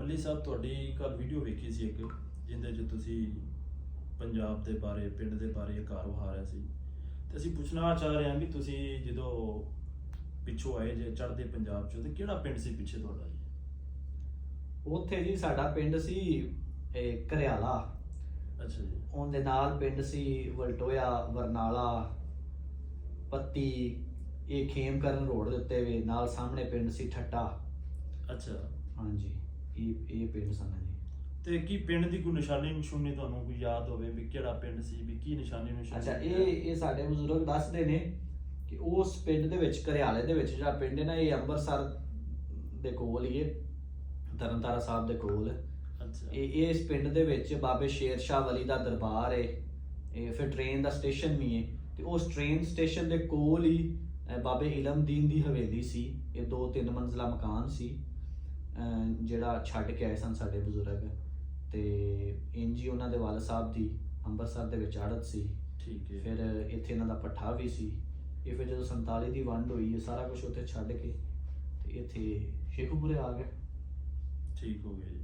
ਅਲੀ ਸਾਹਿਬ ਤੁਹਾਡੀ ਕੱਲ ਵੀਡੀਓ ਵੇਖੀ ਸੀ ਇੱਕ, ਜਿੰਦੇ 'ਚ ਤੁਸੀਂ ਪੰਜਾਬ ਦੇ ਬਾਰੇ, ਪਿੰਡ ਦੇ ਬਾਰੇ ਘਰ ਵਹਾ ਰਿਹਾ ਸੀ, ਤੇ ਅਸੀਂ ਪੁੱਛਣਾ ਚਾਹ ਰਹੇ ਹਾਂ ਵੀ ਤੁਸੀਂ ਜਦੋਂ ਪਿੱਛੋਂ ਆਏ ਜੇ ਚੜ੍ਹਦੇ ਪੰਜਾਬ 'ਚੋਂ, ਤੇ ਕਿਹੜਾ ਪਿੰਡ ਸੀ ਪਿੱਛੇ ਤੁਹਾਡਾ ਜੀ? ਉੱਥੇ ਜੀ ਸਾਡਾ ਪਿੰਡ ਸੀ ਇਹ ਘਰਿਆਲਾ। ਅੱਛਾ ਜੀ। ਉਹਦੇ ਨਾਲ ਪਿੰਡ ਸੀ ਵਲਟੋਇਆ, ਬਰਨਾਲਾ, ਪੱਤੀ। ਇਹ ਖੇਮਕਰਨ ਰੋਡ ਦੇ ਉੱਤੇ ਵੀ ਨਾਲ ਸਾਹਮਣੇ ਪਿੰਡ ਸੀ ਠੱਟਾ। ਅੱਛਾ। ਹਾਂਜੀ, ਇਹ ਪਿੰਡ ਸਨ ਜੀ। ਤੇ ਕੀ ਪਿੰਡ ਦੀ ਕੋਈ ਨਿਸ਼ਾਨੀ ਨਸ਼ੂਨੀ ਤੁਹਾਨੂੰ ਕੋਈ ਯਾਦ ਹੋਵੇ ਵੀ ਕਿਹੜਾ ਪਿੰਡ ਸੀ, ਵੀ ਕੀ ਨਿਸ਼ਾਨੀ ਨਸ਼ੂਨੀ? ਅੱਛਾ, ਇਹ ਸਾਡੇ ਬਜ਼ੁਰਗ ਦੱਸਦੇ ਨੇ ਕਿ ਉਸ ਪਿੰਡ ਦੇ ਵਿੱਚ, ਘਰਿਆਲੇ ਦੇ ਵਿੱਚ ਜਿਹੜਾ ਪਿੰਡ ਹੈ ਨਾ, ਇਹ ਅੰਮ੍ਰਿਤਸਰ ਦੇ ਕੋਲ ਹੀ ਹੈ, ਤਰਨਤਾਰਨ ਸਾਹਿਬ ਦੇ ਕੋਲ। ਅੱਛਾ। ਇਸ ਪਿੰਡ ਦੇ ਵਿੱਚ ਬਾਬੇ ਸ਼ੇਰ ਸ਼ਾਹ ਵਲੀ ਦਾ ਦਰਬਾਰ ਹੈ। ਇਹ ਫਿਰ ਟ੍ਰੇਨ ਦਾ ਸਟੇਸ਼ਨ ਵੀ ਹੈ, ਤੇ ਉਸ ਟ੍ਰੇਨ ਸਟੇਸ਼ਨ ਦੇ ਕੋਲ ਹੀ ਬਾਬੇ ਇਲਮਦੀਨ ਦੀ ਹਵੇਲੀ ਸੀ। ਇਹ 2-3 ਮੰਜ਼ਿਲਾ ਮਕਾਨ ਸੀ ਜਿਹੜਾ ਛੱਡ ਕੇ ਆਏ ਸਨ ਸਾਡੇ ਬਜ਼ੁਰਗ। ਤੇ ਇੰਜੀ ਉਹਨਾਂ ਦੇ ਵਾਲਦ ਸਾਹਿਬ ਦੀ ਅੰਮ੍ਰਿਤਸਰ ਦੇ ਵਿੱਚ ਆੜਤ ਸੀ। ਠੀਕ ਹੈ। ਫਿਰ ਇੱਥੇ ਇਹਨਾਂ ਦਾ ਪੱਠਾ ਵੀ ਸੀ। ਇਹ ਫਿਰ ਜਦੋਂ 47 ਦੀ ਵੰਡ ਹੋਈ, ਇਹ ਸਾਰਾ ਕੁਝ ਉੱਥੇ ਛੱਡ ਕੇ ਤੇ ਇੱਥੇ ਸ਼ੇਖੂਪੁਰੇ ਆ ਗਏ। ਠੀਕ ਹੋ ਗਿਆ ਜੀ।